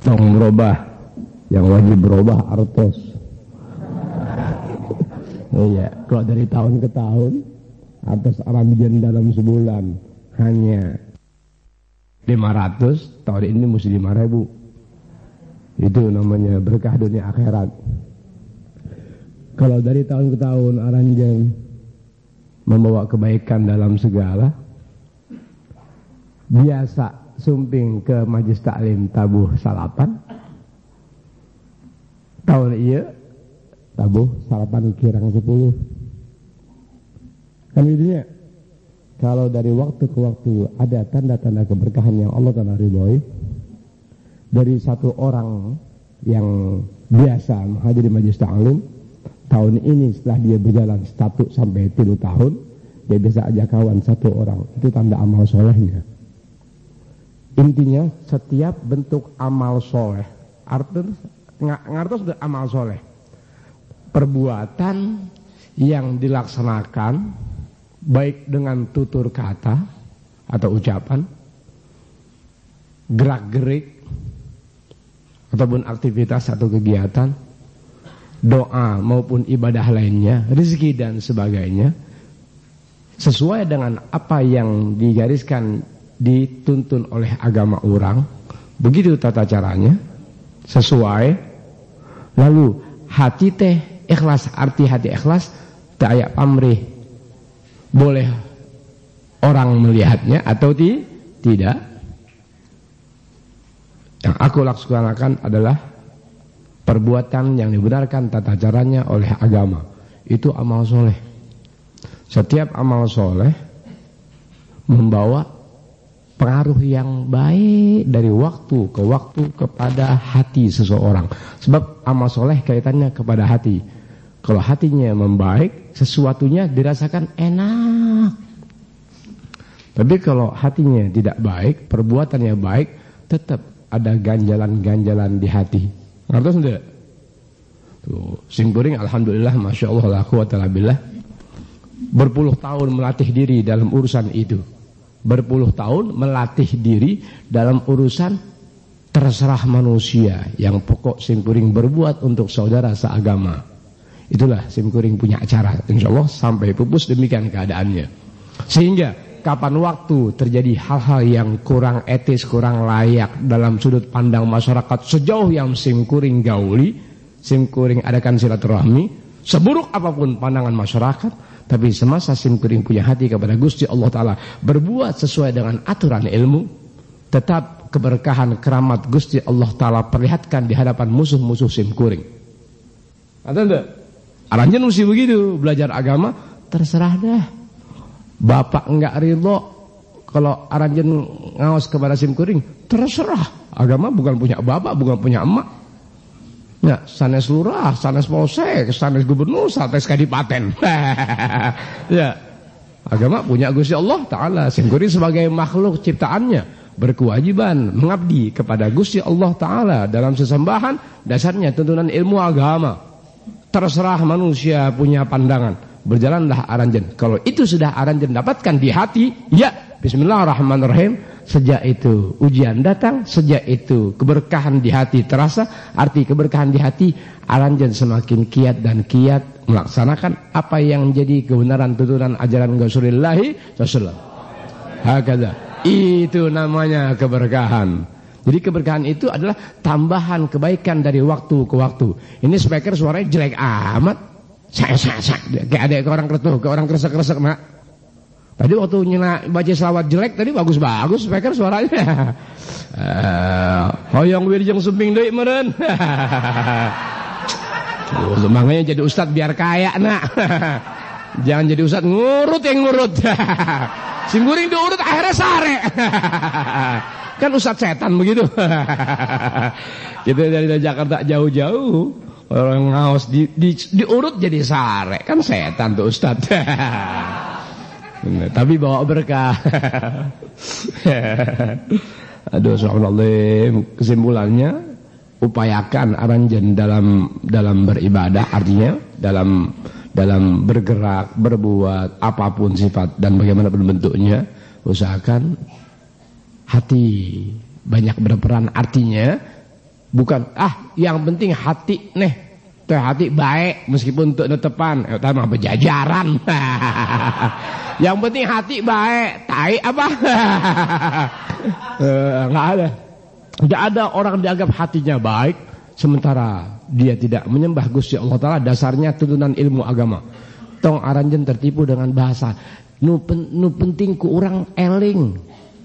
tong berubah, yang wajib berubah artos. Iya, kalau dari tahun ke tahun artos Ramadan dalam sebulan hanya 500, tahun ini mesti 5.000. Itu namanya berkah dunia akhirat. Kalau dari tahun ke tahun Aranjen membawa kebaikan dalam segala, biasa sumping ke majlis taklim tabuh salapan, tahun iya tabuh salapan kirang 10. Kan itunya. Kalau dari waktu ke waktu ada tanda-tanda keberkahan yang Allah Ta'ala ridhoi dari satu orang yang biasa menghadiri majlis taklim, tahun ini setelah dia berjalan 1 sampai 3 tahun, dia bisa ajak kawan 1 orang. Itu tanda amal solehnya. Intinya setiap bentuk amal soleh, ngartos amal soleh, perbuatan yang dilaksanakan baik dengan tutur kata atau ucapan, gerak-gerik ataupun aktivitas atau kegiatan, doa maupun ibadah lainnya, rezeki dan sebagainya, sesuai dengan apa yang digariskan, dituntun oleh agama orang, begitu tata caranya, sesuai. Lalu hati teh ikhlas, arti hati ikhlas tak ayak pamrih, boleh orang melihatnya atau tidak. Yang aku laksanakan adalah perbuatan yang dibenarkan tata caranya oleh agama. Itu amal soleh. Setiap amal soleh membawa pengaruh yang baik dari waktu ke waktu kepada hati seseorang. Sebab amal soleh kaitannya kepada hati. Kalau hatinya membaik, sesuatunya dirasakan enak. Tapi kalau hatinya tidak baik, perbuatannya baik, tetap ada ganjalan-ganjalan di hati. Ngerti enggak? Tuh, simpuring alhamdulillah, masya Allah, la quwwata illa billah. Berpuluh tahun melatih diri dalam urusan itu. Berpuluh tahun melatih diri dalam urusan terserah manusia. Yang pokok simpuring berbuat untuk saudara seagama. Itulah simkuring punya acara, insya Allah sampai pupus demikian keadaannya. Sehingga kapan waktu terjadi hal-hal yang kurang etis, kurang layak dalam sudut pandang masyarakat, sejauh yang simkuring gauli, simkuring adakan silaturahmi, seburuk apapun pandangan masyarakat, tapi semasa simkuring punya hati kepada Gusti Allah Ta'ala, berbuat sesuai dengan aturan ilmu, tetap keberkahan keramat Gusti Allah Ta'ala perlihatkan di hadapan musuh-musuh simkuring. Ada enggak? Aranjen mesti begitu, belajar agama terserah dah. Bapak enggak ridho kalau Aranjen ngaos kepada simkuring, terserah. Agama bukan punya bapak, bukan punya emak. Ya, sanes lurah, sanes polsek, sanes gubernur, sanes kadipaten. Ya. Agama punya Gusti Allah Ta'ala. Simkuring sebagai makhluk ciptaannya berkewajiban mengabdi kepada Gusti Allah Ta'ala dalam sesembahan, dasarnya tuntunan ilmu agama. Terserah manusia punya pandangan, berjalanlah Aranjen. Kalau itu sudah Aranjen dapatkan di hati, ya bismillahirrahmanirrahim, sejak itu ujian datang, sejak itu keberkahan di hati terasa. Arti keberkahan di hati, Aranjen semakin kiat dan kiat melaksanakan apa yang menjadi kebenaran tuntunan ajaran Rasulullahi sallallahu. Hakada, itu namanya keberkahan. Jadi keberkahan itu adalah tambahan kebaikan dari waktu ke waktu. Ini speaker suaranya jelek amat. Kayak ada ke orang keretuh, ke orang kresek-kresek, nak. Tadi waktu nyina baca selawat jelek, tadi bagus-bagus speaker suaranya. Hoyong wirjeng sumping deui meureun. Makanya jadi ustad biar kaya, nak. Jangan jadi ustad ngurut yang ngurut. Simkuring diurut akhirnya sare. Kan ustad setan begitu. Kita dari Jakarta jauh-jauh, orang ngaos diurut jadi sare. Kan setan tuh ustad. Tapi bawa berkah. Aduh, subhanallah. Kesimpulannya, upayakan Aranjen dalam beribadah, artinya dalam bergerak, berbuat apapun sifat dan bagaimanapun bentuknya, usahakan hati banyak berperan. Artinya Bukan, yang penting hati nih. Teh hati baik meskipun untuk netepan, utama berjajaran. Yang penting hati baik, tai apa? Enggak ada. Tidak ada orang dianggap hatinya baik sementara dia tidak menyembah Gusti Allah Taala. Dasarnya tuntunan ilmu agama. Tong aranjen tertipu dengan bahasa. Nu penting ku orang eling.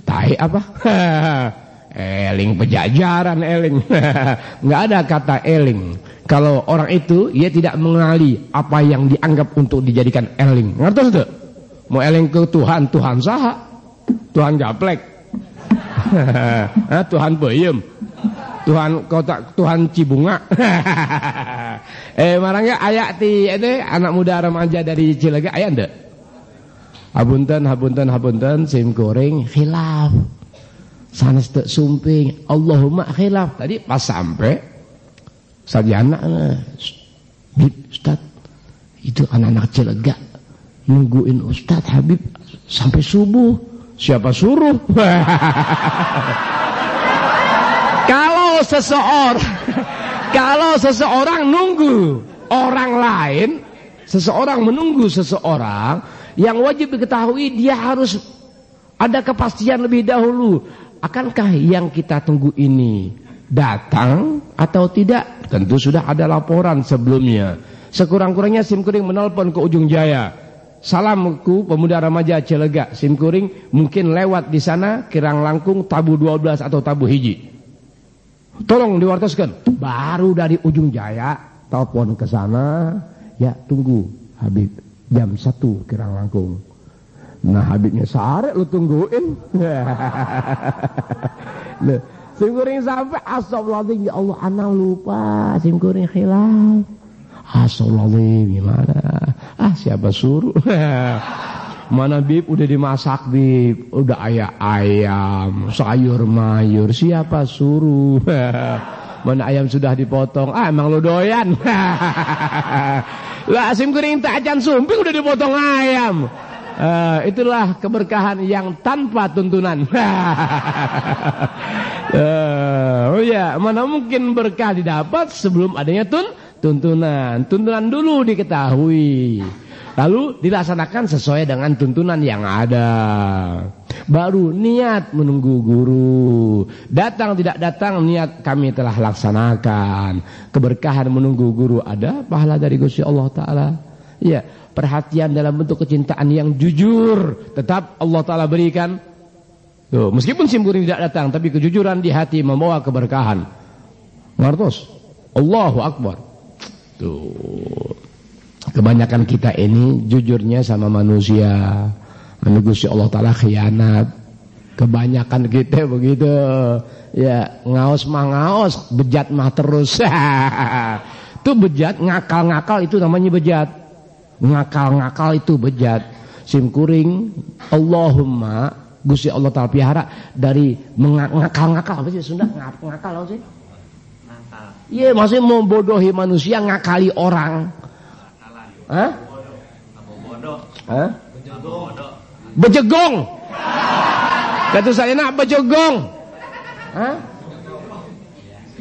Tai apa? Eling pejajaran eling. Enggak ada kata eling. Kalau orang itu ia tidak mengenali apa yang dianggap untuk dijadikan eling. Ngerti tidak? Mau eling ke Tuhan, Tuhan saha? Tuhan gaplek. Tuhan peyem. Tuhan kotak, Tuhan Cibunga. Marangnya ayak ti anak muda remaja dari Cilegon aya ndak? Hapunten sim kuring khilaf. Sanes teu sumping, Allahumma khilaf. Tadi pas sampai sajana Ustaz, itu anak-anak Cilegon nungguin Ustaz Habib sampai subuh. Siapa suruh? Kalau seseorang nunggu orang lain, seseorang menunggu seseorang, yang wajib diketahui dia harus ada kepastian lebih dahulu. Akankah yang kita tunggu ini datang atau tidak? Tentu sudah ada laporan sebelumnya. Sekurang-kurangnya sim kuring menelpon ke Ujung Jaya. Salamku pemuda remaja Cilegon, sim kuring mungkin lewat di sana kirang langkung tabu 12 atau tabu hiji. Tolong diwartoskan. Baru dari Ujung Jaya telepon ke sana, ya tunggu Habib jam 1 kirang langkung. Nah Habibnya sare lu tungguin. Sim kuring sampai astagfirullahaladzim, ya Allah anak lupa sim kuring khilaf. Astagfirullahaladzim gimana? Siapa suruh? Mana Bib udah dimasak Bib, udah ayam, sayur mayur, siapa suruh? Mana ayam sudah dipotong, emang lo doyan? Lah sim kuring tak ajan sumping udah dipotong ayam. Itulah keberkahan yang tanpa tuntunan. Oh ya, mana mungkin berkah didapat sebelum adanya tuntunan. Tuntunan dulu diketahui, lalu dilaksanakan sesuai dengan tuntunan yang ada. Baru niat menunggu guru. Datang tidak datang niat kami telah laksanakan. Keberkahan menunggu guru ada, pahala dari Gusti Allah Ta'ala. Ya, perhatian dalam bentuk kecintaan yang jujur tetap Allah Ta'ala berikan. Tuh, meskipun sim kuring tidak datang, tapi kejujuran di hati membawa keberkahan. Ngertos? Allahu Akbar. Tuh. Kebanyakan kita ini jujurnya sama manusia. Gusti Allah Ta'ala khianat. Kebanyakan kita begitu. Ya, ngaos mah ngaos, bejat mah terus. Itu bejat, ngakal-ngakal itu namanya bejat. Ngakal-ngakal itu bejat. Sim kuring Allahumma Gusti Allah Ta'ala pelihara dari ngakal-ngakal. Apa sih Sunda? Ngakal apa sih? Ngakal. Iya, maksudnya membodohi manusia, ngakali orang. Hah? Hah? Bejegong. Kata saya nak bejegong. Hah?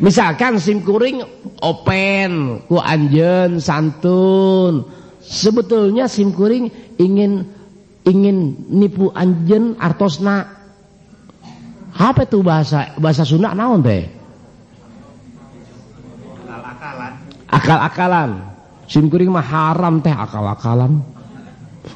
Misalkan sim kuring open ku anjeun santun. Sebetulnya sim kuring ingin nipu anjeun artosna. Apa itu bahasa Sunda naon teh? Akal-akalan. Sim kuring mah haram teh akal-akalan.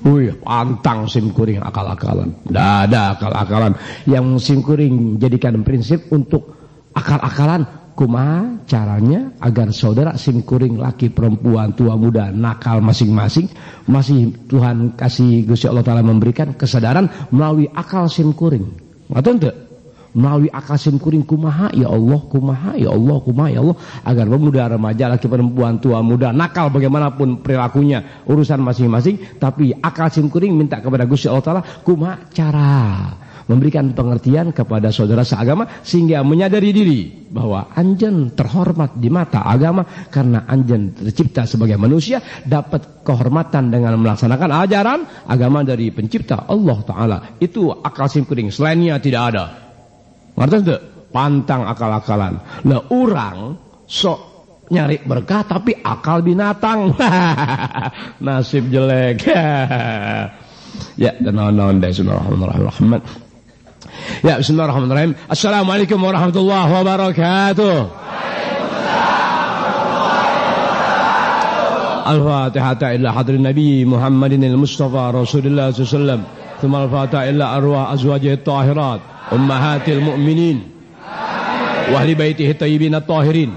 Wih, pantang sim kuring akal-akalan. Tidak ada akal-akalan. Yang sim kuring jadikan prinsip untuk akal-akalan. Kumaha caranya agar saudara sim kuring laki perempuan tua muda nakal masing-masing masih Tuhan kasih Gusti Allah Ta'ala memberikan kesadaran melalui akal sim kuring. Ngerti ente? Melalui akal sim kuring kumaha ya Allah, kumaha ya Allah, kumaha ya Allah, agar pemuda remaja laki perempuan tua muda nakal bagaimanapun perilakunya urusan masing-masing, tapi akal sim kuring minta kepada Gusti Allah Ta'ala kumaha cara memberikan pengertian kepada saudara seagama sehingga menyadari diri bahwa anjen terhormat di mata agama karena anjen tercipta sebagai manusia, dapat kehormatan dengan melaksanakan ajaran agama dari pencipta Allah Ta'ala. Itu akal sim kuring, selainnya tidak ada. Ngerti tidak? pantang akal-akalan. Lah orang sok nyari berkah tapi akal binatang. Nasib jelek. Ya, dan naon-naon deh. Bismillahirrahmanirrahim. Ya, bismillahirrahmanirrahim. Assalamualaikum warahmatullahi wabarakatuh. Al-Fatihah ila hadrin Nabi Muhammadin al-Mustafa Rasulullah sallallahu alaihi wasallam. Thumma al-Fatihah ila arwah azwajih at-tahirat ummahatil mu'minin wa ahli baitihi at-tayyibin at-tahirin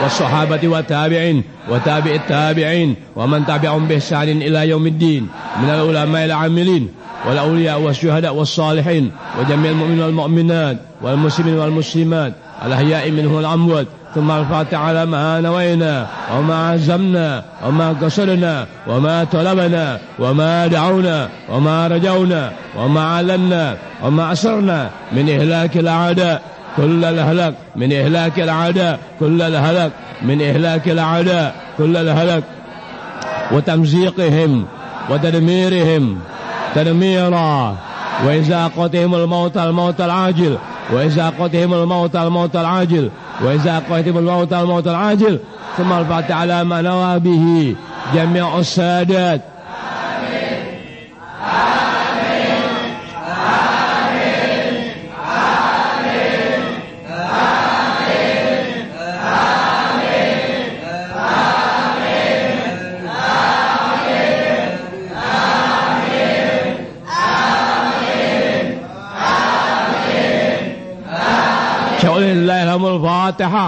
was-sahabati wa tabi'in wa tabi'it tabi'in wa man tabi'ahum bi ihsanin ila yaumiddin minal ulama'il 'amilin wal awliya wasyuhada wassalihin wa jami'il mu'minin wal mu'minat wal muslimin wal muslimat al ahya'i minhum wal amwat. ثم الفاتحة على ما نوينا وما عزمنا وما قصدنا وما طلبنا وما دعونا وما رجونا وما علنا وما أسرنا من إهلاك الأعداء كل الهلاك من إهلاك الأعداء كل الهلاك من إهلاك الأعداء كل الهلاك وتمزيقهم وتدميرهم تدميرا وإزاقتهم الموت العاجل وإزاقتهم الموت العاجل وإزاقتهم الموت العاجل. ثم الفاتحة على ما نوى به جميع السادات. الفاتحة.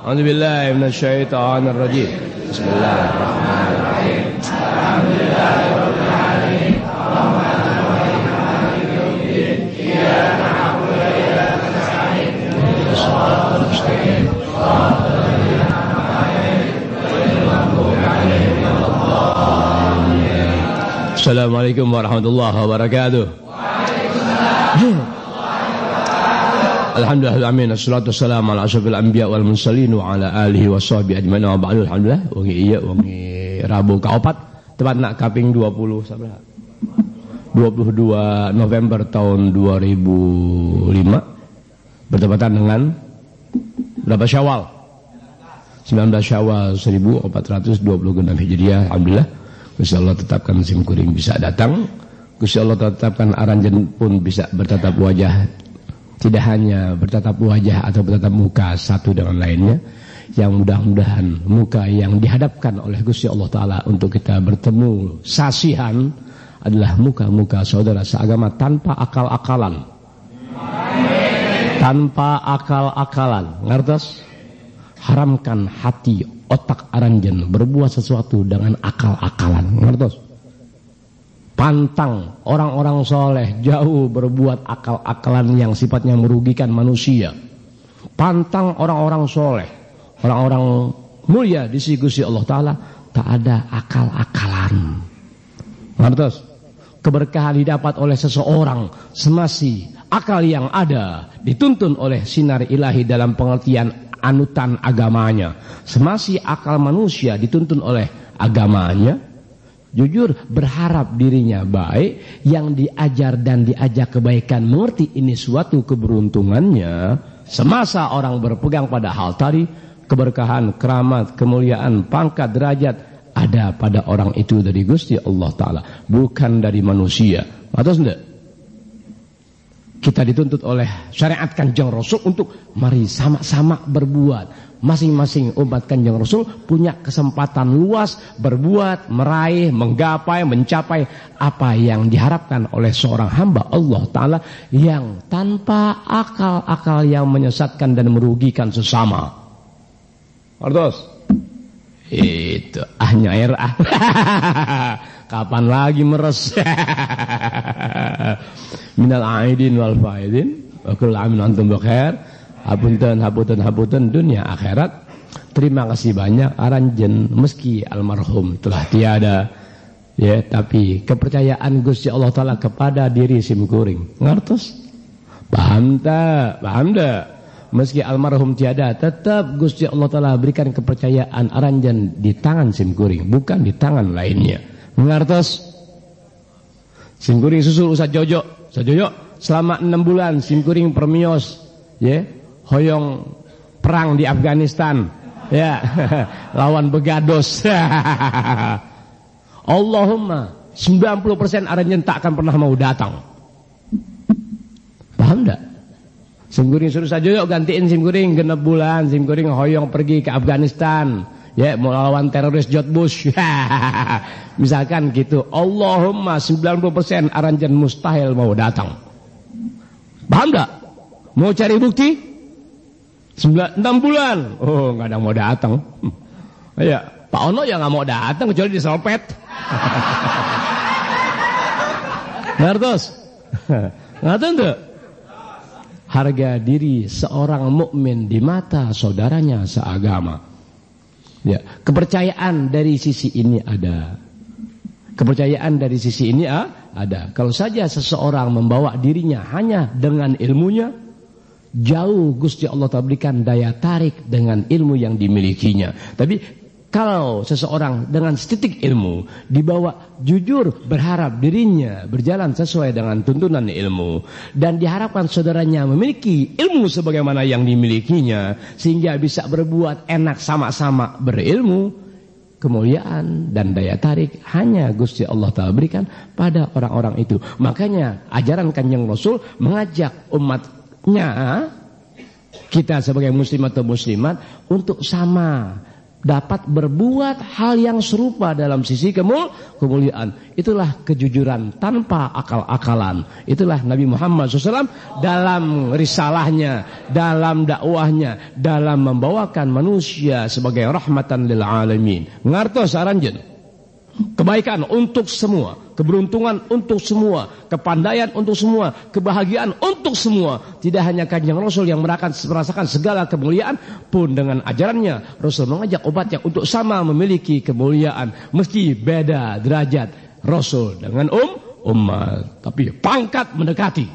أعوذ بالله من الشيطان الرجيم. بسم الله الرحمن الرحيم. الحمد لله رب العالمين. الرحمن الرحيم. مالك يوم الدين. إياك نعبد وإياك نستعين. اهدنا الصراط المستقيم. صراط الذين أنعمت عليهم غير المغضوب عليهم ولا الضالين. السلام عليكم ورحمة الله وبركاته. Alhamdulillah amin assalatu wassalamu ala asyrafil anbiya wal mursalin wa ala alihi washabihi ajmain wa ba'du. Alhamdulillah wengi ieu wengi Rabu kaopat tepat nak kaping 20 sabaraha 22 November tahun 2005 bertepatan dengan berapa Syawal 19 Syawal 1426 Hijriah. Alhamdulillah Gusti Allah tetapkan sim kuring bisa datang, Gusti Allah tetapkan aranjeun pun bisa bertatap wajah. Tidak hanya bertatap wajah atau bertatap muka satu dengan lainnya, yang mudah-mudahan muka yang dihadapkan oleh Gusti Allah Ta'ala untuk kita bertemu sasihan adalah muka-muka saudara seagama tanpa akal-akalan. Tanpa akal-akalan. Ngertos? Haramkan hati, otak aranjen berbuat sesuatu dengan akal-akalan. Ngertos? Pantang orang-orang soleh jauh berbuat akal-akalan yang sifatnya merugikan manusia. Pantang orang-orang soleh, orang-orang mulia di sisi Gusti Allah Ta'ala tak ada akal-akalan. Ngertos? Keberkahan didapat oleh seseorang semasi akal yang ada dituntun oleh sinar ilahi dalam pengertian anutan agamanya. Semasi akal manusia dituntun oleh agamanya, jujur berharap dirinya baik, yang diajar dan diajak kebaikan mengerti ini suatu keberuntungannya. Semasa orang berpegang pada hal tadi, keberkahan, keramat, kemuliaan, pangkat, derajat ada pada orang itu dari Gusti Allah Ta'ala, bukan dari manusia. Atau tidak? Kita dituntut oleh syariat Kanjeng Rasul untuk mari sama-sama berbuat. Masing-masing umat Kanjeng Rasul punya kesempatan luas berbuat, meraih, menggapai, mencapai apa yang diharapkan oleh seorang hamba Allah Ta'ala yang tanpa akal-akal yang menyesatkan dan merugikan sesama. Artos? Itu nyair kapan lagi meres. Minal aidin wal faidin wa kullu amin antum bikhair. Hapunten dunia akhirat. Terima kasih banyak aranjen meski almarhum telah tiada ya, tapi kepercayaan Gusti Allah Ta'ala kepada diri simkuring ngertos? Paham tak? Meski almarhum tiada, tetap Gusti Allah Ta'ala berikan kepercayaan aranjen di tangan simkuring, bukan di tangan lainnya. Ngertos? Simkuring susul usah jojo selama 6 bulan simkuring permios ya. hoyong perang di Afghanistan, ya, lawan Begados. Allahumma 90% aranjen tak akan pernah mau datang. Paham enggak? Simkuring suruh saja yuk gantiin simkuring genep bulan, simkuring hoyong pergi ke Afghanistan, ya, mau lawan teroris George Bush. Misalkan gitu. Allahumma 90% aranjen mustahil mau datang. Paham enggak? Mau cari bukti? 6 bulan. Oh, enggak ada mau datang. Ya, Pak Ono ya enggak mau datang kecuali diselpet. Ngertos? Ngertos enggak? Harga diri seorang mukmin di mata saudaranya seagama. Ya, kepercayaan dari sisi ini ada. Kepercayaan dari sisi ini ada. Kalau saja seseorang membawa dirinya hanya dengan ilmunya, jauh Gusti Allah berikan daya tarik dengan ilmu yang dimilikinya. Tapi kalau seseorang dengan setitik ilmu dibawa jujur berharap dirinya berjalan sesuai dengan tuntunan ilmu dan diharapkan saudaranya memiliki ilmu sebagaimana yang dimilikinya sehingga bisa berbuat enak sama-sama berilmu, kemuliaan dan daya tarik hanya Gusti Allah Ta'ala berikan pada orang-orang itu. Makanya ajaran Kanjeng Rasul mengajak umatnya, kita sebagai muslim atau muslimat, untuk sama dapat berbuat hal yang serupa dalam sisi kemuliaan. Itulah kejujuran tanpa akal-akalan. Itulah Nabi Muhammad SAW dalam risalahnya, dalam dakwahnya, dalam membawakan manusia sebagai rahmatan lil alamin. Ngartos aranjen, kebaikan untuk semua, keberuntungan untuk semua, kepandaian untuk semua, kebahagiaan untuk semua. Tidak hanya Kanjeng Rasul yang merasakan segala kemuliaan, pun dengan ajarannya Rasul mengajak umatnya untuk sama memiliki kemuliaan. Meski beda derajat Rasul dengan umat, tapi pangkat mendekati.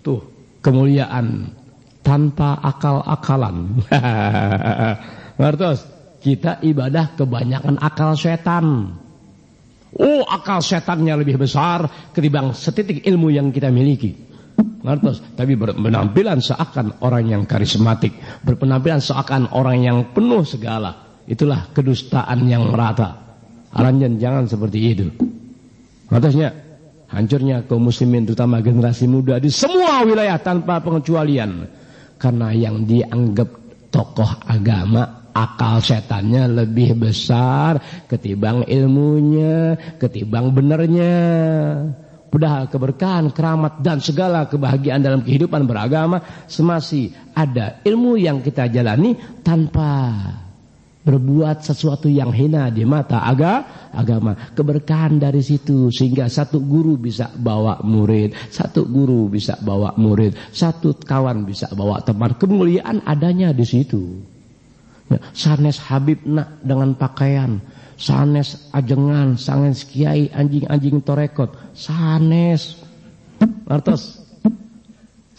Tuh, kemuliaan tanpa akal-akalan. Ngertos? Kita ibadah kebanyakan akal setan. Oh, akal setannya lebih besar ketimbang setitik ilmu yang kita miliki. Ngertos? Tapi berpenampilan seakan orang yang karismatik, berpenampilan seakan orang yang penuh segala. Itulah kedustaan yang merata. Aranjen jangan seperti itu. Ngertosnya? Hancurnya kaum muslimin terutama generasi muda di semua wilayah tanpa pengecualian. Karena yang dianggap tokoh agama, akal setannya lebih besar ketimbang ilmunya, ketimbang benernya. Padahal keberkahan, keramat dan segala kebahagiaan dalam kehidupan beragama semasi ada ilmu yang kita jalani tanpa berbuat sesuatu yang hina di mata agama. Keberkahan dari situ sehingga satu guru bisa bawa murid, satu guru bisa bawa murid, satu kawan bisa bawa teman. Kemuliaan adanya di situ. Sanes Habib nak dengan pakaian, sanes ajengan, sanes kiai, anjing-anjing torekot, sanes. Artos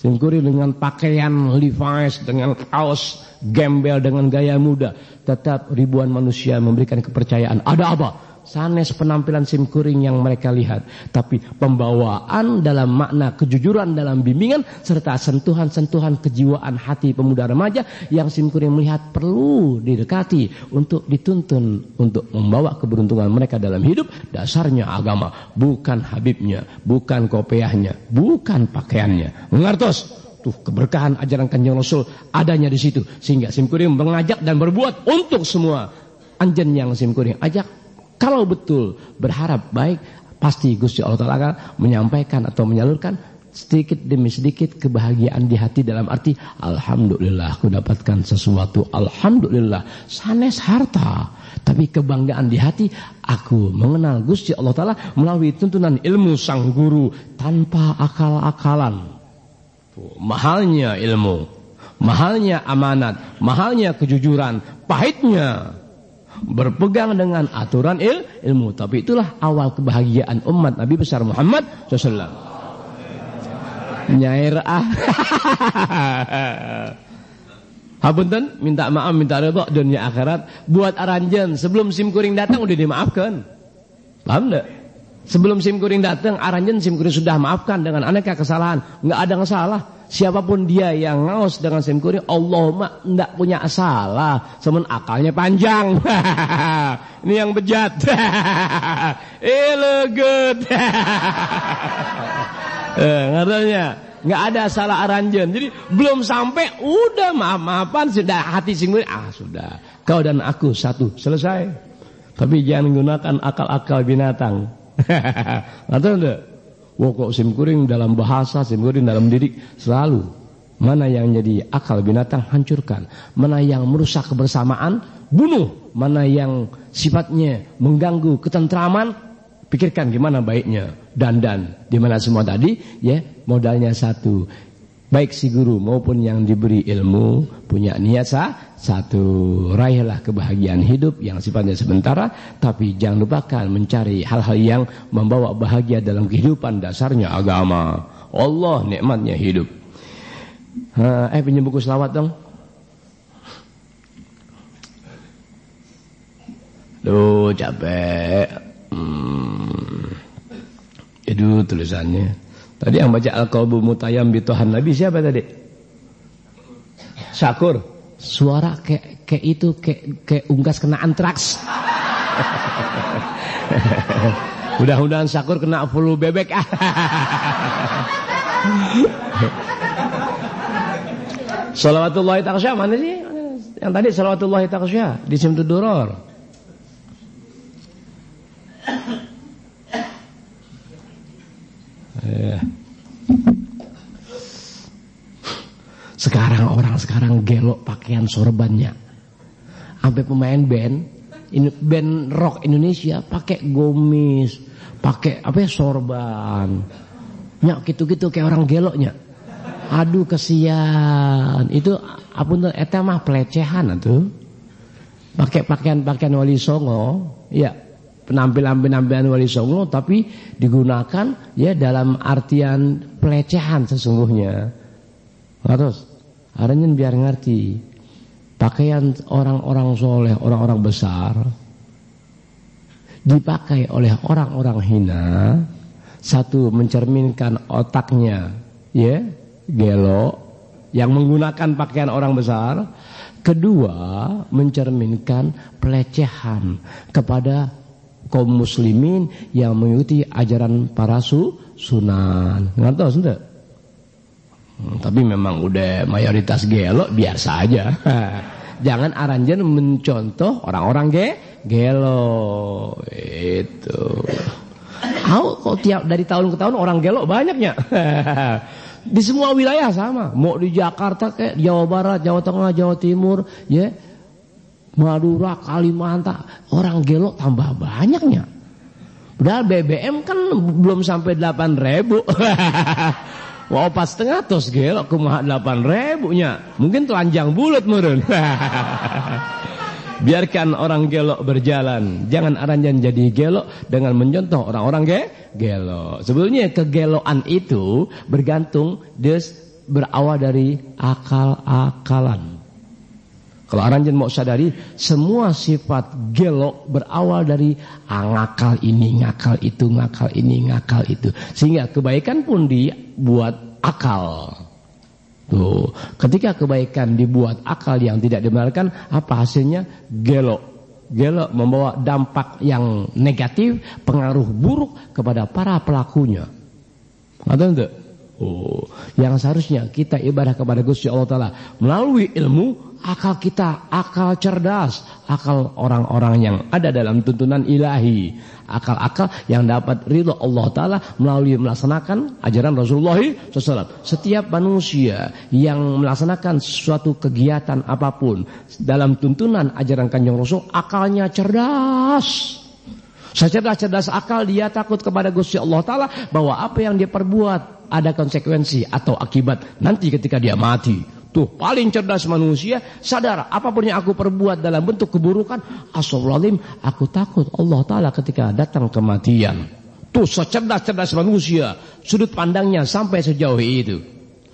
Simkuri dengan pakaian Levi's, dengan kaos gembel, dengan gaya muda, tetap ribuan manusia memberikan kepercayaan. Ada apa? Sanes penampilan simkuring yang mereka lihat, tapi pembawaan dalam makna kejujuran dalam bimbingan serta sentuhan-sentuhan kejiwaan hati pemuda remaja yang simkuring melihat perlu didekati untuk dituntun untuk membawa keberuntungan mereka dalam hidup. Dasarnya agama, bukan habibnya, bukan kopiahnya, bukan pakaiannya. Mengertos? Tuh, keberkahan ajaran Kanjeng Rasul adanya di situ sehingga simkuring mengajak dan berbuat untuk semua. Anjen yang simkuring ajak, kalau betul berharap baik, pasti Gusti Allah Ta'ala akan menyampaikan atau menyalurkan sedikit demi sedikit kebahagiaan di hati, dalam arti alhamdulillah aku dapatkan sesuatu, alhamdulillah sanes harta, tapi kebanggaan di hati aku mengenal Gusti Allah Ta'ala melalui tuntunan ilmu sang guru tanpa akal-akalan. Mahalnya ilmu, mahalnya amanat, mahalnya kejujuran, pahitnya berpegang dengan aturan ilmu. Tapi itulah awal kebahagiaan umat Nabi besar Muhammad SAW. Nyair Hapunten, minta maaf, minta ridha dunia akhirat. Buat aranjen sebelum simkuring datang udah dimaafkan. Paham enggak? Sebelum simkuring datang aranjen simkuring sudah maafkan dengan aneka kesalahan. Enggak ada yang salah. siapapun dia yang ngaos dengan sim kuring, Allah mah ndak punya salah, semen akalnya panjang. Ini yang bejat. Eleget. Ngertinya? Nggak ada salah aranjen. Jadi belum sampai udah maaf-maafan sudah hati sim kuring. Sudah. Kau dan aku satu, selesai. Tapi jangan gunakan akal-akal binatang. Ngerti enggak? Kok sim kuring dalam bahasa, sim kuring dalam didik selalu mana yang jadi akal binatang hancurkan, mana yang merusak kebersamaan bunuh, mana yang sifatnya mengganggu ketentraman pikirkan gimana baiknya. Dan di mana semua tadi ya modalnya satu, baik si guru maupun yang diberi ilmu punya niat satu, raihlah kebahagiaan hidup yang sifatnya sementara, tapi jangan lupakan mencari hal-hal yang membawa bahagia dalam kehidupan. Dasarnya agama, Allah nikmatnya hidup. Pinjam buku selawat dong. Duh capek. Itu tulisannya. Tadi yang baca Al-Qalbu Mutayyam bi Tuhan Nabi siapa tadi? Syakur. Suara kayak itu kayak unggas kena antraks. Mudah-mudahan Syakur kena flu bebek. Shalawatullahi taqsya mana sih? Yang tadi shalawatullahi taqsya di Simtud Duror. Sekarang gelok pakaian sorbannya. Sampai pemain band rock Indonesia pakai gomis, pakai sorban. Nyak gitu-gitu kayak orang geloknya. Aduh kesian. Itu apunten eta mah pelecehan atuh. Pakai pakaian Wali Songo, ya. Penampilan Wali Songo tapi digunakan ya dalam artian pelecehan sesungguhnya. Terus Aranyen biar ngerti pakaian orang-orang soleh, orang-orang besar dipakai oleh orang-orang hina. Satu, mencerminkan otaknya ya gelo yang menggunakan pakaian orang besar. Kedua, mencerminkan pelecehan kepada kaum muslimin yang mengikuti ajaran para sunan. Ngertos enggak? Tapi memang udah mayoritas gelo biasa aja. Jangan aranjen mencontoh orang-orang gelo. Itu. Kok tiap dari tahun ke tahun orang gelo banyaknya. Di semua wilayah sama. Mau di Jakarta kayak Jawa Barat, Jawa Tengah, Jawa Timur, ya. Madura, Kalimantan, orang gelo tambah banyaknya. Padahal BBM kan belum sampai 8.000. Wah, pas setengah tos gelok kumaha 8.000-nya. Mungkin telanjang bulat meureun. Biarkan orang gelok berjalan. Jangan aranjan jadi gelok dengan mencontoh orang-orang gelok. Sebetulnya kegelokan itu bergantung berawal dari akal-akalan. Kalau aranjan mau sadari, semua sifat gelok berawal dari ngakal ini, ngakal itu, ngakal ini, ngakal itu. Sehingga kebaikan pun dibuat akal. Tuh, ketika kebaikan dibuat akal yang tidak dibenarkan, apa hasilnya? Gelok. Gelok membawa dampak yang negatif, pengaruh buruk kepada para pelakunya. Ada enggak? Yang seharusnya kita ibadah kepada Gusti Allah Ta'ala melalui ilmu, akal kita, akal cerdas, akal orang-orang yang ada dalam tuntunan ilahi, akal-akal yang dapat ridho Allah Ta'ala melalui melaksanakan ajaran Rasulullah SAW. Setiap manusia yang melaksanakan suatu kegiatan apapun dalam tuntunan ajaran Kanjeng Rasul, akalnya cerdas. Secerdas-cerdas akal dia takut kepada Gusti Allah Ta'ala bahwa apa yang dia perbuat ada konsekuensi atau akibat nanti ketika dia mati. Tuh paling cerdas manusia sadar apapun yang aku perbuat dalam bentuk keburukan, astagfirullahaladzim, aku takut Allah Ta'ala ketika datang kematian. Tuh secerdas-cerdas manusia, sudut pandangnya sampai sejauh itu.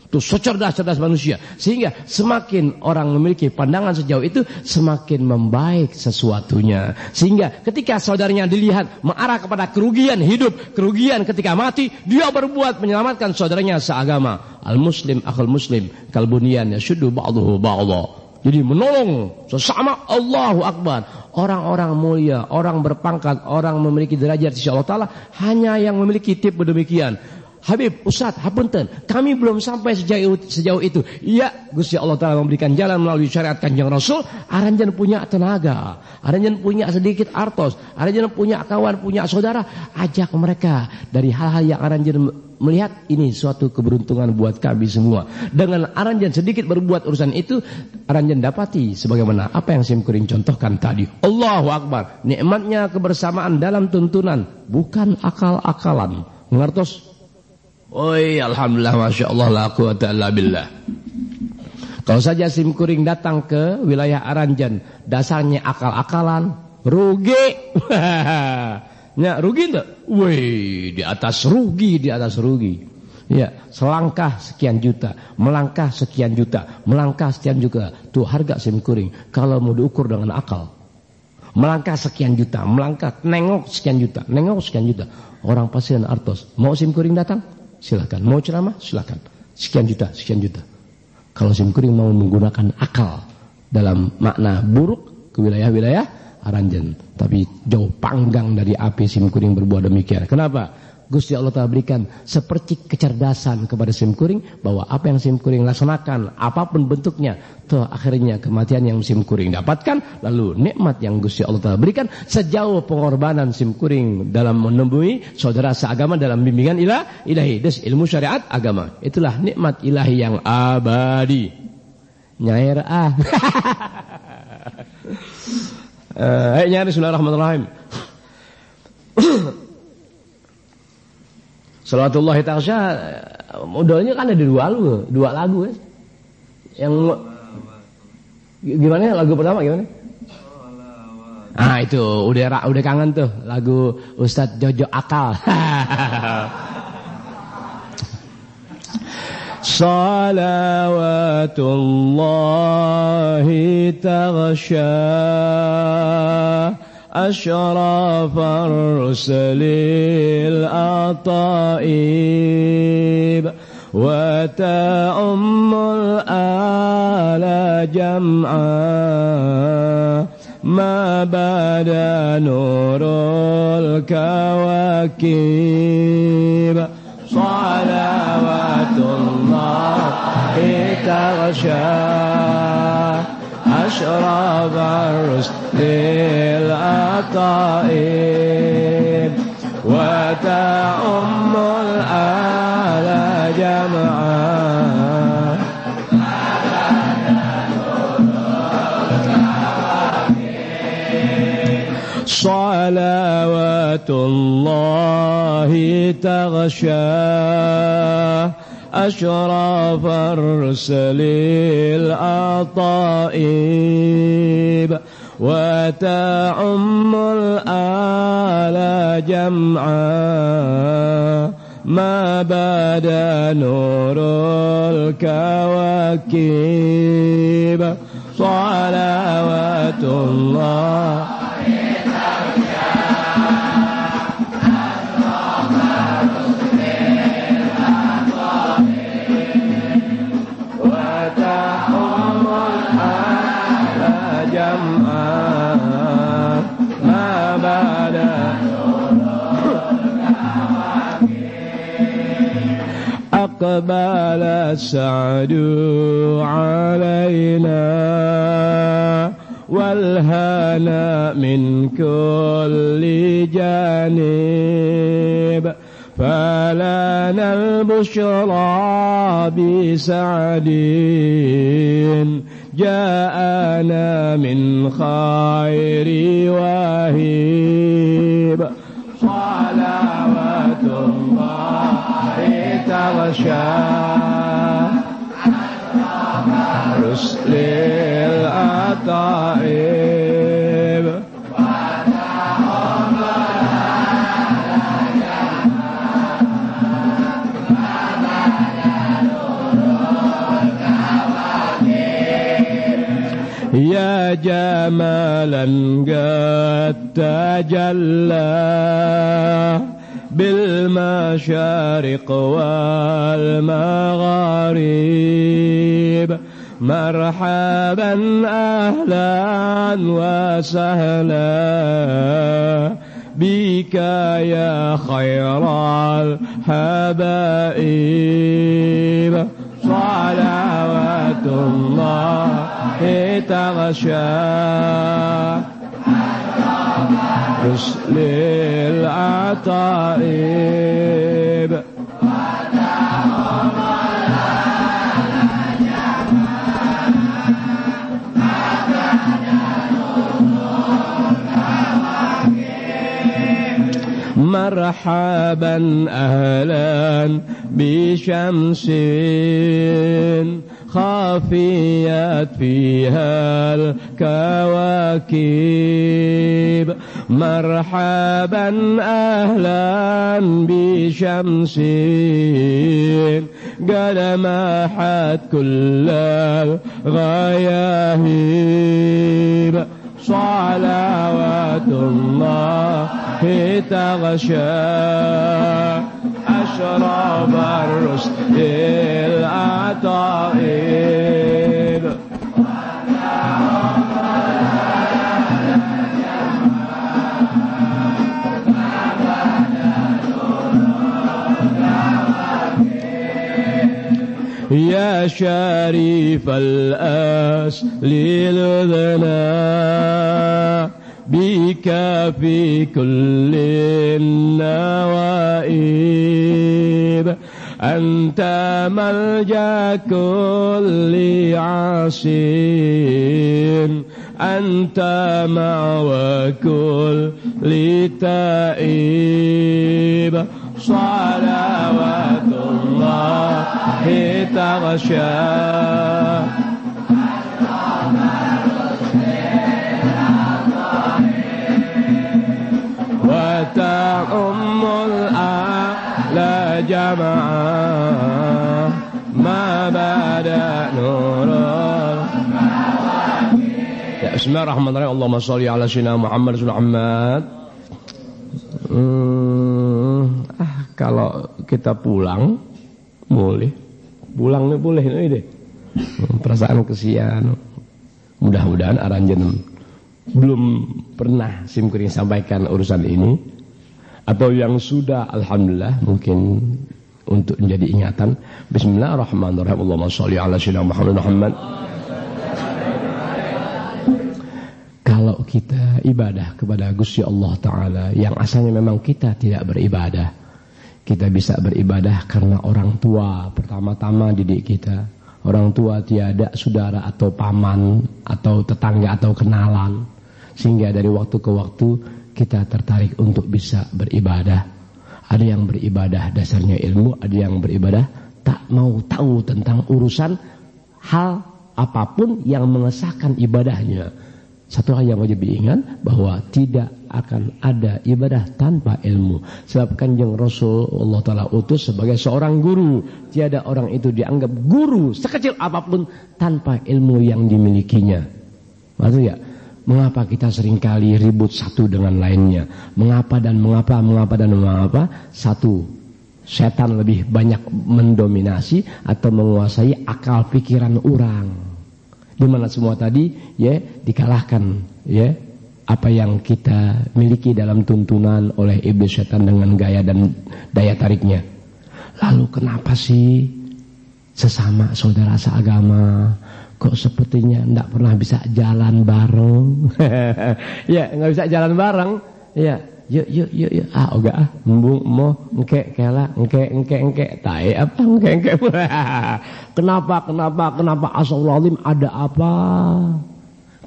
Itu secerdas-cerdas manusia. Sehingga semakin orang memiliki pandangan sejauh itu, semakin membaik sesuatunya. Sehingga ketika saudaranya dilihat mengarah kepada kerugian hidup, kerugian ketika mati, dia berbuat menyelamatkan saudaranya seagama. Al-muslim akhul muslim kalbunian yashuddu ba'duhu ba'dha. Jadi menolong sesama, Allahu Akbar. Orang-orang mulia, orang berpangkat, orang memiliki derajat di sisi Allah Ta'ala, hanya yang memiliki tipe demikian. Habib, Ustaz, hapunten, kami belum sampai sejauh itu. Iya, Gusti Allah Ta'ala memberikan jalan melalui syariat Kanjeng Rasul. Aranjen punya tenaga, aranjen punya sedikit artos, aranjen punya kawan, punya saudara. Ajak mereka dari hal-hal yang aranjen melihat ini suatu keberuntungan buat kami semua. Dengan aranjen sedikit berbuat urusan itu, aranjen dapati sebagaimana apa yang Simkuring contohkan tadi. Allahu Akbar. Nikmatnya kebersamaan dalam tuntunan, bukan akal-akalan. Ngertos? Oi, alhamdulillah, masya Allah, la quwata illa billah. Kalau saja Simkuring datang ke wilayah Aranjan, dasarnya akal-akalan, rugi. Ya, rugi enggak? Wih, di atas rugi. Ya, selangkah sekian juta, melangkah sekian juta, melangkah sekian juta. Tuh harga Simkuring kalau mau diukur dengan akal. Melangkah sekian juta, melangkah nengok sekian juta, nengok sekian juta. Orang pasien artos, mau Simkuring datang? Silakan. Mau ceramah? Silakan. Sekian juta, sekian juta. Kalau Simkuring mau menggunakan akal dalam makna buruk ke wilayah-wilayah Aranjan, tapi jauh panggang dari api Simkuring berbuat demikian. Kenapa? Gusti Allah Ta'ala berikan seperti kecerdasan kepada Simkuring bahwa apa yang Simkuring laksanakan, apapun bentuknya, toh akhirnya kematian yang Simkuring dapatkan, lalu nikmat yang Gusti Allah Ta'ala berikan sejauh pengorbanan Simkuring dalam menemui saudara seagama dalam bimbingan ilahi, des ilmu syariat agama. Itulah nikmat ilahi yang abadi. Nyair nyair bismillahirrahmanirrahim. Salawatullah ta'ala, modalnya kan ada dua lagu ya. Yang gimana lagu pertama gimana? Ah itu udah kangen tuh lagu Ustadz Jojo Akal. Salawatullahi taghsha أشرف الرسل الأطائب وتأم الآل جمعا ما بدا نور الكواكب صلوات الله تغشى أشرف الرسل الأطائب وتأم الآل جمعا صلوات الله تغشى أشرف الرسل الأطائب وتعم الآل جمعا ما بدا نور الكواكب صلوات الله أقبل السعد علينا والهنا من كل جانب فلنا البشرى بسعد جاءنا من خير واهب صلوات الله تغشى رسل الأطائب يا جمالا قد تجلى بالمشارق والمغارب مرحبا أهلا وسهلا بك يا خير الحبائب صلوات الله تغشى رسل العطائب مرحبا أهلا بشمس خافيت فيها الكواكب مرحبا أهلا بشمس قد محت كل الغياهب صلوات الله تغشى أشرب الرشد العطائب يا شريف الأصل لذنا بك في كل النوائب أنت ملجأ كل عاصٍ أنت مأوى كل تائب صلوات الله تغشى وتعم الأعلى جمعا ما بدا نور ya bismillahirrahmanirrahim Allahumma sholli ala sayyidina Muhammad Muhammad. Kalau kita pulang boleh pulangnya boleh ini deh perasaan kesian mudah-mudahan aranjen belum pernah simkuring sampaikan urusan ini atau yang sudah alhamdulillah mungkin untuk menjadi ingatan. Bismillahirrahmanirrahim Allahumma sholli ala sayyidina Muhammad. Kalau kita ibadah kepada Gusti Allah Ta'ala yang asalnya memang kita tidak beribadah, kita bisa beribadah karena orang tua pertama-tama didik kita. Orang tua tiada saudara atau paman atau tetangga atau kenalan, sehingga dari waktu ke waktu kita tertarik untuk bisa beribadah. Ada yang beribadah dasarnya ilmu, ada yang beribadah tak mau tahu tentang urusan hal apapun yang mengesahkan ibadahnya. Satu hal yang wajib diingat bahwa tidak akan ada ibadah tanpa ilmu. Sebab Kanjeng Rasul Allah Ta'ala utus sebagai seorang guru. Tiada orang itu dianggap guru sekecil apapun tanpa ilmu yang dimilikinya. Maksudnya, mengapa kita seringkali ribut satu dengan lainnya? Mengapa satu setan lebih banyak mendominasi atau menguasai akal pikiran orang? Di mana semua tadi ya dikalahkan ya apa yang kita miliki dalam tuntunan oleh iblis setan dengan gaya dan daya tariknya. Lalu kenapa sih sesama saudara seagama kok sepertinya tidak pernah bisa jalan bareng? Ya nggak bisa jalan bareng ya. Yuk oga embung mo engke kela engke tae apa engke kenapa astagfirullahaladzim ada apa?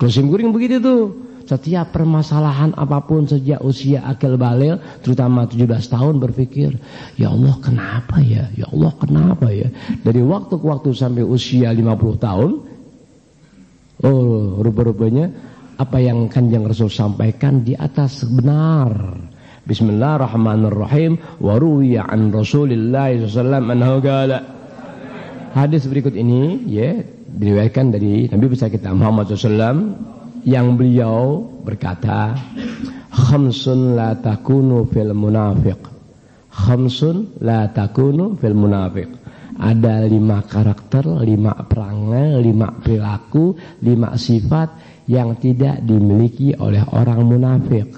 Kusim guring begitu tuh. Setiap permasalahan apapun sejak usia akil baligh terutama 17 tahun berpikir, ya Allah kenapa ya? Ya Allah kenapa ya? Dari waktu ke waktu sampai usia 50 tahun rupa-rupanya apa yang Kanjeng Rasul sampaikan di atas benar. Bismillahirrahmanirrahim. Wa ruwiya an Rasulillah sallallahu alaihi wasallam annahu qala. Hadis berikut ini ya diriwayatkan dari Nabi besar kita Muhammad SAW yang beliau berkata, khamsun la takunu fil munafiq. Khamsun la takunu fil munafiq. Ada 5 karakter, 5 perangai, 5 perilaku, 5 sifat yang tidak dimiliki oleh orang munafik.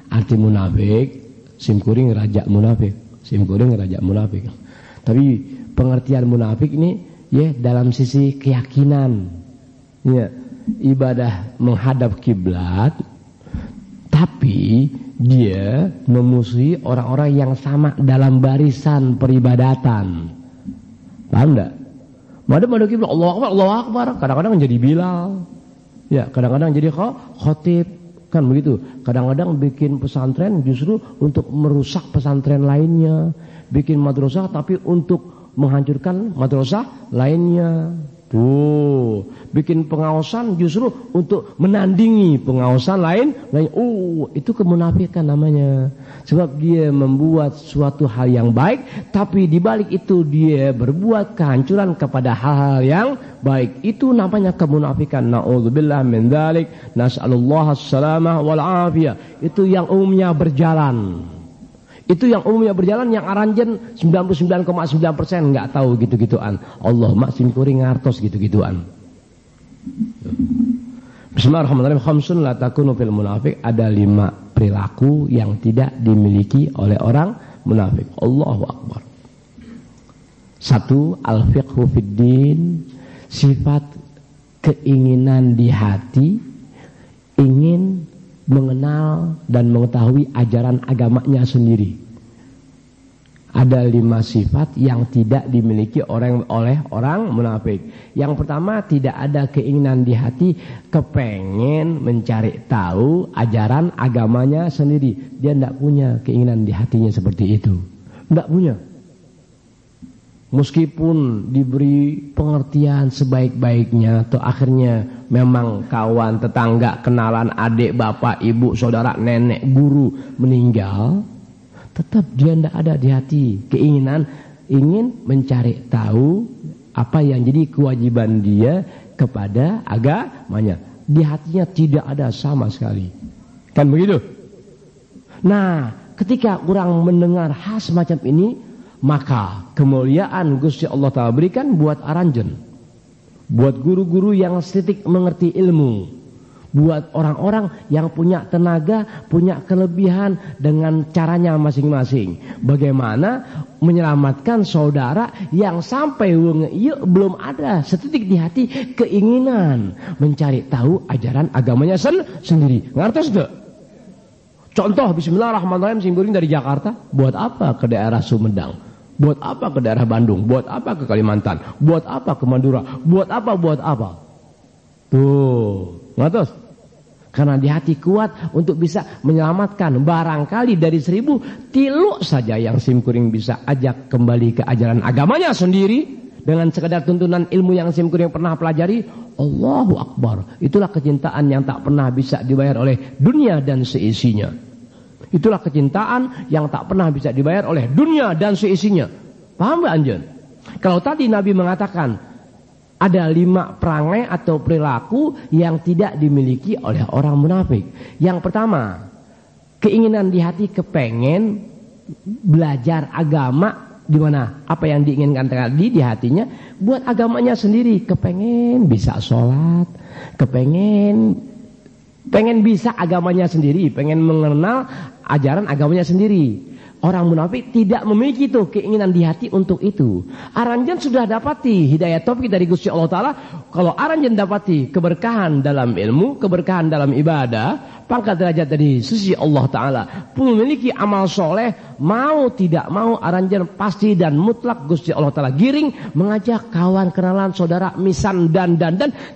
Arti munafik, simkuring raja munafik. Simkuring raja munafik. Tapi pengertian munafik ini ya dalam sisi keyakinan. Ya, ibadah menghadap kiblat, tapi dia memusuhi orang-orang yang sama dalam barisan peribadatan. Paham enggak? Madem kiblat Allahu Akbar, kadang-kadang jadi Bilal. Ya, kadang-kadang jadi khotib, kan begitu. Kadang-kadang bikin pesantren justru untuk merusak pesantren lainnya, bikin madrasah tapi untuk menghancurkan madrasah lainnya. Tuh, bikin pengawasan justru untuk menandingi pengawasan lain. Itu kemunafikan namanya. Sebab dia membuat suatu hal yang baik, tapi di balik itu dia berbuat kehancuran kepada hal-hal yang baik. Itu namanya kemunafikan. Na'udzubillah min dzalik. Nas'alullah as-salamah wal afiyah. Itu yang umumnya berjalan. Itu yang umumnya berjalan, yang aranjen 99,9% nggak tahu gitu-gituan. Allah maksim kuring ngartos gitu-gituan. Bismillahirrahmanirrahim. Khamsun la takunu fil munafik. Ada 5 perilaku yang tidak dimiliki oleh orang munafik. Allahu Akbar. 1. Al-fiqhu fid din. Sifat keinginan di hati, ingin mengenal dan mengetahui ajaran agamanya sendiri. Ada 5 sifat yang tidak dimiliki oleh orang munafik. Yang pertama, tidak ada keinginan di hati kepengen mencari tahu ajaran agamanya sendiri. Dia tidak punya keinginan di hatinya seperti itu. Tidak punya. Meskipun diberi pengertian sebaik-baiknya, atau akhirnya memang kawan, tetangga, kenalan, adik, bapak, ibu, saudara, nenek, guru meninggal, tetap dia tidak ada di hati keinginan ingin mencari tahu apa yang jadi kewajiban dia kepada agamanya. Di hatinya tidak ada sama sekali. Kan begitu? Nah, ketika orang mendengar hal semacam ini, maka kemuliaan Gusti Allah Ta'ala berikan buat aranjen, buat guru-guru yang sedikit mengerti ilmu, buat orang-orang yang punya tenaga, punya kelebihan dengan caranya masing-masing. Bagaimana menyelamatkan saudara yang sampai belum ada setitik di hati keinginan mencari tahu ajaran agamanya sendiri. Ngertos gak? Contoh, bismillahirrahmanirrahim, simpuring dari Jakarta, buat apa ke daerah Sumedang? Buat apa ke daerah Bandung? Buat apa ke Kalimantan? Buat apa ke Madura? Buat apa? Tuh, ngertos? Karena di hati kuat untuk bisa menyelamatkan. Barangkali dari 1000, tilu saja yang simkuring bisa ajak kembali ke ajaran agamanya sendiri dengan sekedar tuntunan ilmu yang simkuring pernah pelajari. Allahu Akbar. Itulah kecintaan yang tak pernah bisa dibayar oleh dunia dan seisinya. Itulah kecintaan yang tak pernah bisa dibayar oleh dunia dan seisinya. Paham gak anjen? Kalau tadi Nabi mengatakan ada 5 perangai atau perilaku yang tidak dimiliki oleh orang munafik. Yang pertama, keinginan di hati kepengen belajar agama. Di mana? Apa yang diinginkan tadi di hatinya buat agamanya sendiri. Kepengen bisa sholat, pengen bisa agamanya sendiri, pengen mengenal ajaran agamanya sendiri. Orang munafik tidak memiliki itu keinginan di hati untuk itu. Aranjen sudah dapati hidayah taufik dari Gusti Allah Ta'ala. Kalau aranjen dapati keberkahan dalam ilmu, keberkahan dalam ibadah, pangkat derajat dari sisi Allah Ta'ala, memiliki amal soleh, mau tidak mau aranjen pasti dan mutlak Gusti Allah Ta'ala giring mengajak kawan, kenalan, saudara, misan dan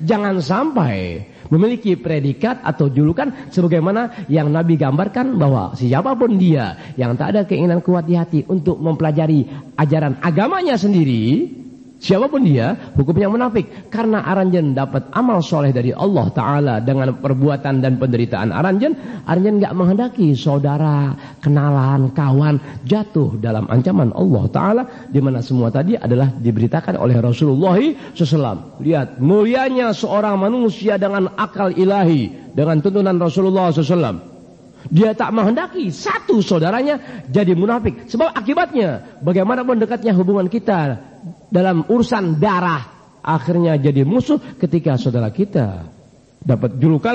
jangan sampai memiliki predikat atau julukan sebagaimana yang Nabi gambarkan bahwa siapapun dia yang tak ada keinginan kuat di hati untuk mempelajari ajaran agamanya sendiri, Siapapun dia, hukumnya munafik. Karena Aranjen dapat amal soleh dari Allah Ta'ala dengan perbuatan dan penderitaan Aranjen nggak menghendaki saudara, kenalan, kawan jatuh dalam ancaman Allah Ta'ala, di mana semua tadi adalah diberitakan oleh Rasulullah SAW. Lihat mulianya seorang manusia dengan akal ilahi, dengan tuntunan Rasulullah SAW. Dia tak menghendaki satu saudaranya jadi munafik. Sebab akibatnya, bagaimanapun dekatnya hubungan kita dalam urusan darah, akhirnya jadi musuh ketika saudara kita dapat julukan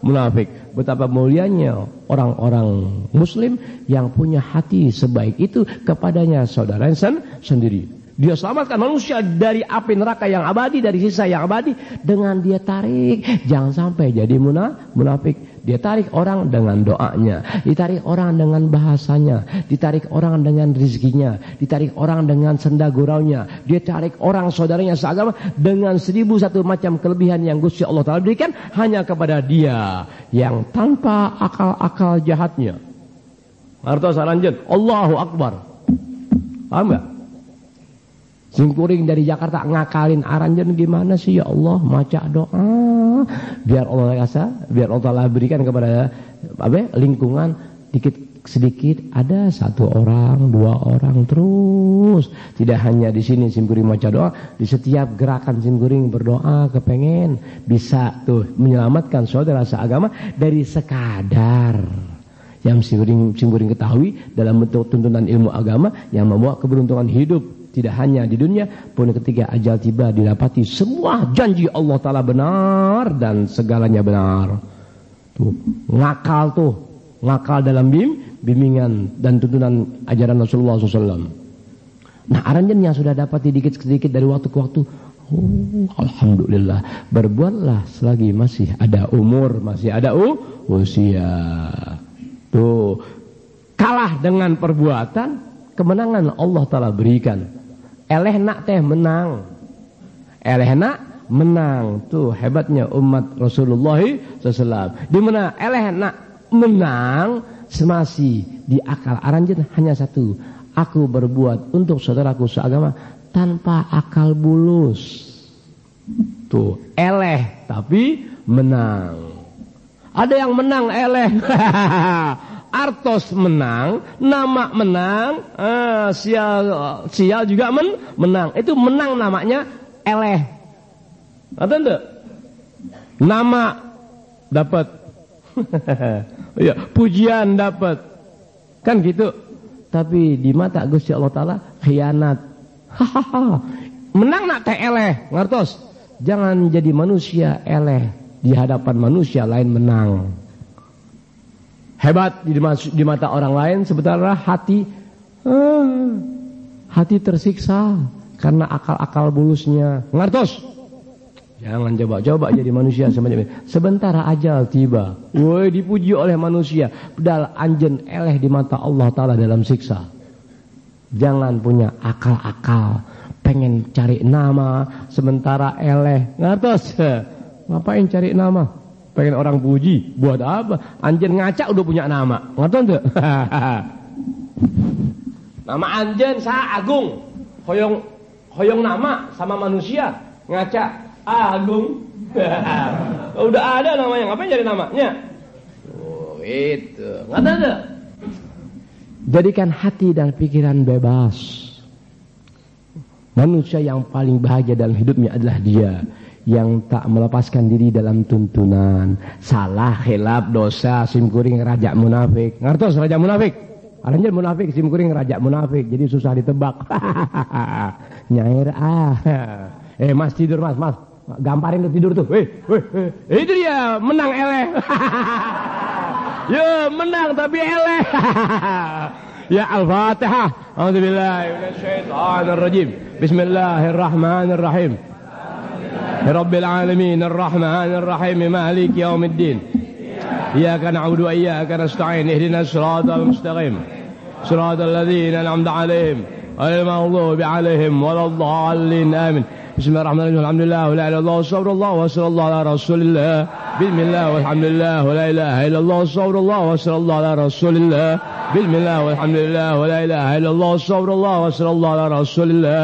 munafik. Betapa mulianya orang-orang muslim yang punya hati sebaik itu kepadanya saudaranya sendiri. Dia selamatkan manusia dari api neraka yang abadi, dari sisa yang abadi, dengan dia tarik. Jangan sampai jadi munafik. Dia tarik orang dengan doanya, ditarik orang dengan bahasanya, ditarik orang dengan rizkinya, ditarik orang dengan senda guraunya. Dia tarik orang saudaranya seagama dengan 1001 macam kelebihan yang Gusti Allah Ta'ala berikan hanya kepada dia yang tanpa akal-akal jahatnya. Artos Aranjen, Allahu Akbar. Paham gak? Simkuring dari Jakarta ngakalin Aranjen gimana sih ya Allah, maca doa biar Allah rasa, biar Allah berikan kepada lingkungan dikit sedikit ada 1 orang, 2 orang terus. Tidak hanya di sini Simkuring maca doa, di setiap gerakan Simkuring berdoa kepengen bisa tuh menyelamatkan saudara seagama dari sekadar yang Simkuring ketahui dalam bentuk tuntunan ilmu agama yang membawa keberuntungan hidup. Tidak hanya di dunia, pun ketika ajal tiba didapati semua janji Allah Ta'ala benar dan segalanya benar. Tuh, ngakal dalam bimbingan dan tuntunan ajaran Rasulullah SAW. Nah, Aranjen yang sudah dapat sedikit-sedikit dari waktu ke waktu, alhamdulillah, berbuatlah selagi masih ada umur, masih ada usia. Tuh, kalah dengan perbuatan, kemenangan Allah Ta'ala berikan. Eleh nak teh menang. Eleh nak menang. Tuh hebatnya umat Rasulullah SAW. Di mana eleh nak menang semasi di akal Aranjen hanya satu. Aku berbuat untuk saudaraku seagama tanpa akal bulus. Tuh eleh tapi menang. Ada yang menang eleh. Artos menang, nama menang, sial juga menang. Itu menang namanya eleh. Ada enggak? Nama dapat. Ya, pujian dapat. Kan gitu. Tapi di mata Gusti Allah Ta'ala khianat. Menang nak teh eleh, ngertos? Jangan jadi manusia eleh di hadapan manusia lain menang. Hebat di mata orang lain, sementara hati tersiksa karena akal-akal bulusnya. Ngertos? Jangan coba-coba jadi manusia semacam ini. Sebentar ajal tiba, woi dipuji oleh manusia, padahal anjen eleh di mata Allah Ta'ala dalam siksa. Jangan punya akal-akal, pengen cari nama, sementara eleh. Ngertos? Ngapain cari nama? Pengen orang puji, buat apa? Anjen ngaca udah punya nama, ngerti enggak? Nama anjen Sa Agung, hoyong nama sama manusia, ngaca Agung. Udah ada namanya, ngapain jadi namanya? Oh itu, ngerti enggak? Jadikan hati dan pikiran bebas. Manusia yang paling bahagia dalam hidupnya adalah dia yang tak melepaskan diri dalam tuntunan. Salah, khilaf, dosa, Simkuring raja munafik. Ngertos raja munafik? Aranjen munafik, Simkuring raja munafik. Jadi susah ditebak. Nyair mas tidur mas. Gamparin tuh tidur tuh. Itu dia menang eleh. Ya menang tapi eleh. Ya Al-Fatihah. A'udzubillahi minasyaitonirrajim. Bismillahirrahmanirrahim. رب العالمين الرحمن الرحيم مالك يوم الدين إياك نعبد وإياك نستعين اهدنا الصراط المستقيم صراط الذين أنعمت عليهم غير المغضوب عليهم ولا الضالين آمين بسم الله الرحمن الرحيم الحمد لله ولا إله إلا الله واستغفر الله وصلى الله على رسول الله بسم الله والحمد لله ولا إله إلا الله واستغفر الله وصلى الله على رسول الله بسم الله والحمد لله ولا إله إلا الله واستغفر الله وصلى الله على رسول الله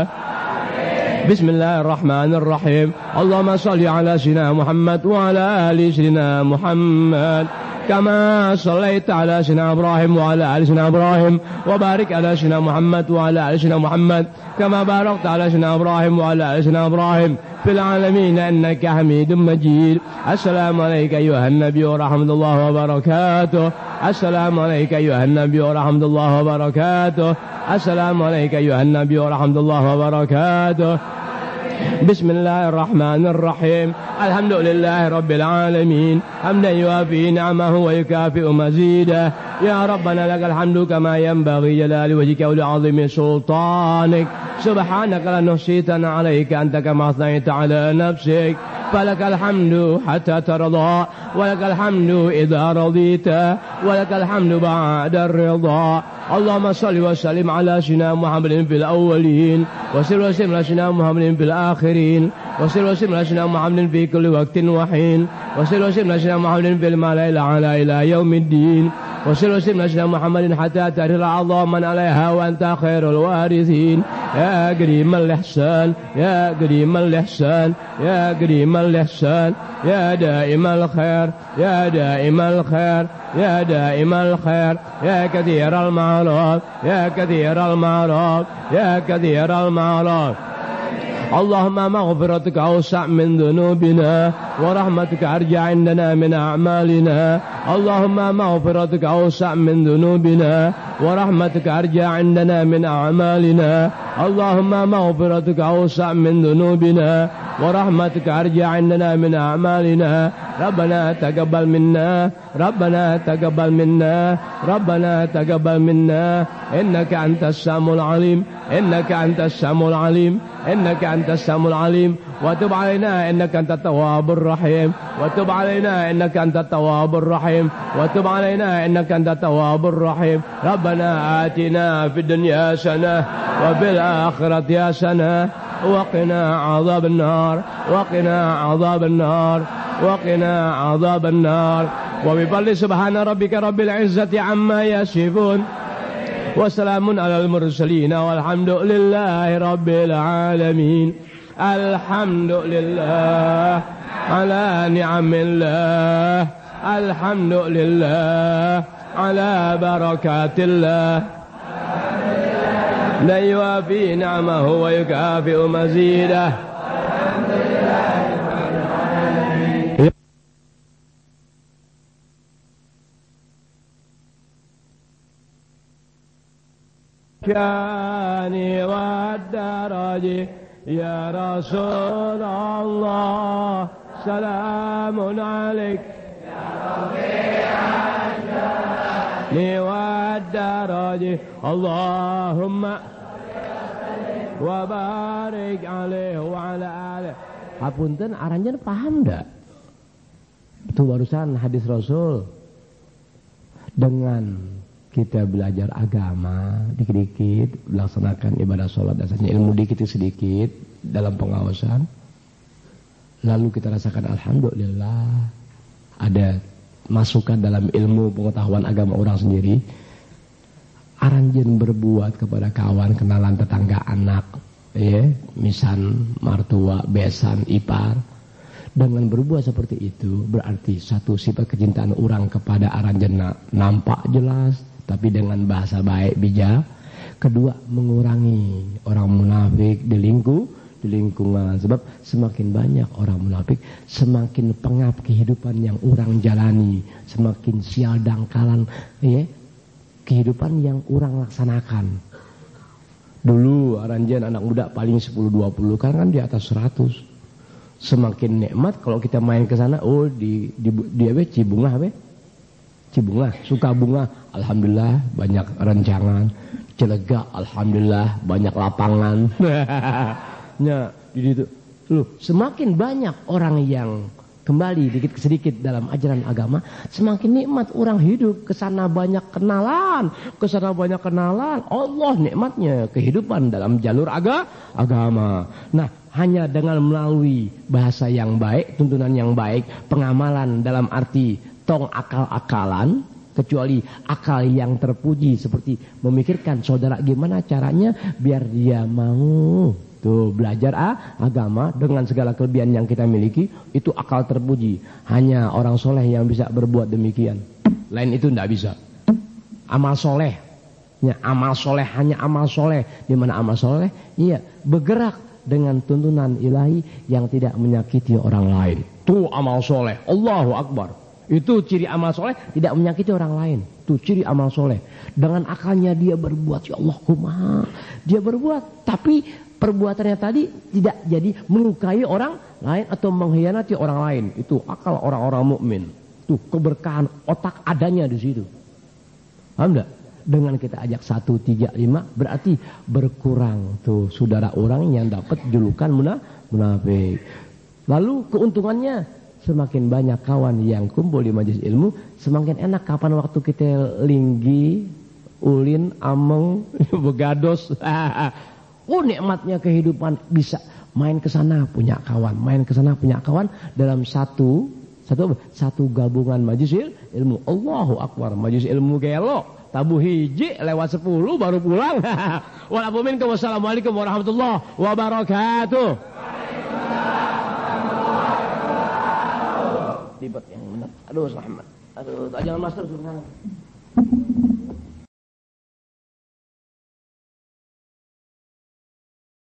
بسم الله الرحمن الرحيم اللهم صل على سيدنا محمد وعلى آل سيدنا محمد كما صليت على سيدنا إبراهيم وعلى آل سيدنا إبراهيم وبارك على سيدنا محمد وعلى آل سيدنا محمد كما باركت على سيدنا إبراهيم وعلى آل سيدنا إبراهيم في العالمين إنك حميد مجيد. السلام عليك أيها النبي ورحمة الله وبركاته. السلام عليك أيها النبي ورحمة الله وبركاته. السلام عليك أيها النبي ورحمة الله وبركاته. بسم الله الرحمن الرحيم الحمد لله رب العالمين حمدا يوافي نعمه ويكافئ مزيده. يا ربنا لك الحمد كما ينبغي جلال وجهك ولعظيم سلطانك. سبحانك لا نحصي ثناء عليك أنت كما أثنيت على نفسك. فلك الحمد حتى ترضى ولك الحمد إذا رضيت ولك الحمد بعد الرضا. اللهم صل وسلم على سيدنا محمد في الأولين وصل وسلم على سيدنا محمد في الآخرين وصل وسلم على سيدنا محمد في كل وقت وحين وصل وسلم على سيدنا محمد في الملأ الأعلى إلى يوم الدين وصل وسلم على سيدنا محمد حتى ترث العظام من عليها وأنت خير الوارثين. يا كريم الإحسان يا كريم الإحسان يا كريم الإحسان يا دائم الخير يا دائم الخير يا دائم الخير يا كثير المعروف يا كثير المعروف يا كثير المعروف. اللهم مغفرتك أوسع من ذنوبنا ورحمتك أرجع عندنا من أعمالنا. اللهم مغفرتك أوسع من ذنوبنا ورحمتك أرجع عندنا من أعمالنا. اللهم مغفرتك أوسع من ذنوبنا ورحمتك أرجع عندنا من أعمالنا. ربنا تقبل منا ربنا تقبل منا ربنا تقبل منا إنك أنت السميع العليم إنك أنت السميع العليم إنك أنت السميع العليم. وتب علينا إنك أنت التواب الرحيم وتب علينا إنك أنت التواب الرحيم وتب علينا إنك أنت التواب الرحيم. ربنا آتنا في الدنيا حسنة وفي الآخرة حسنة وقنا عذاب النار وقنا عذاب النار وقنا عذاب النار. وبفضل سبحان ربك رب العزة عما يصفون وسلام على المرسلين والحمد لله رب العالمين. الحمد لله على نعم الله الحمد لله على بركات الله لا يوافي نعمه ويكافئ مزيده. كاني والدرج يا رسول الله سلام عليك يا رفيع الشان والدرج اللهم وبارك عليه وعلى آله. Hapunten aranjen paham enggak? Itu barusan hadis Rasul. Dengan kita belajar agama dikit-dikit, melaksanakan ibadah sholat, dasarnya ilmu dikit sedikit dalam pengawasan, lalu kita rasakan alhamdulillah ada masukan dalam ilmu pengetahuan agama orang sendiri. Aranjen berbuat kepada kawan, kenalan, tetangga, anak, ya, misan, martua, besan, ipar. Dengan berbuat seperti itu berarti satu sifat kecintaan orang kepada aranjen nampak jelas, tapi dengan bahasa baik bijak. Kedua, mengurangi orang munafik di lingkungan. Sebab semakin banyak orang munafik, semakin pengap kehidupan yang orang jalani, semakin sial dangkalan, ya, kehidupan yang orang laksanakan. Dulu aranjen anak muda paling 10-20, sekarang kan di atas 100. Semakin nikmat kalau kita main ke sana, oh di Cibunga, Sukabunga, alhamdulillah banyak rencangan. Cilegak, alhamdulillah banyak lapangan. Nah, di situ. Loh, semakin banyak orang yang kembali dikit sedikit dalam ajaran agama, semakin nikmat orang hidup. Kesana banyak kenalan, Allah nikmatnya kehidupan dalam jalur agama. Nah, hanya dengan melalui bahasa yang baik, tuntunan yang baik, pengamalan dalam arti tong akal-akalan, kecuali akal yang terpuji seperti memikirkan saudara gimana caranya biar dia mau Tuh, belajar agama dengan segala kelebihan yang kita miliki, itu akal terpuji. Hanya orang soleh yang bisa berbuat demikian. Lain itu tidak bisa. Amal soleh. Ya, amal soleh, hanya amal soleh. Di mana amal soleh? Iya, bergerak dengan tuntunan ilahi yang tidak menyakiti orang lain. Tuh amal soleh. Allahu Akbar. Itu ciri amal soleh, tidak menyakiti orang lain. Tuh ciri amal soleh. Dengan akalnya dia berbuat, ya Allah kumaha. Dia berbuat, tapi perbuatannya tadi tidak jadi melukai orang lain atau mengkhianati orang lain. Itu akal orang-orang mukmin. Tuh keberkahan otak adanya di situ. Paham enggak? Dengan kita ajak 1, 3, 5 berarti berkurang tuh saudara orang yang dapat julukan munafik. Lalu keuntungannya semakin banyak kawan yang kumpul di majelis ilmu, semakin enak kapan waktu kita linggi, ulin, ameng, begados. Oh nikmatnya kehidupan, bisa main ke sana punya kawan, main ke sana punya kawan dalam satu gabungan majelis ilmu. Allahu Akbar, majelis ilmu gelo. Tabu hiji lewat 10 baru pulang. Wassalamualaikum warahmatullahi wabarakatuh. Ribet yang benar. Aduh, selamat. Aduh, tak jalan master sudah.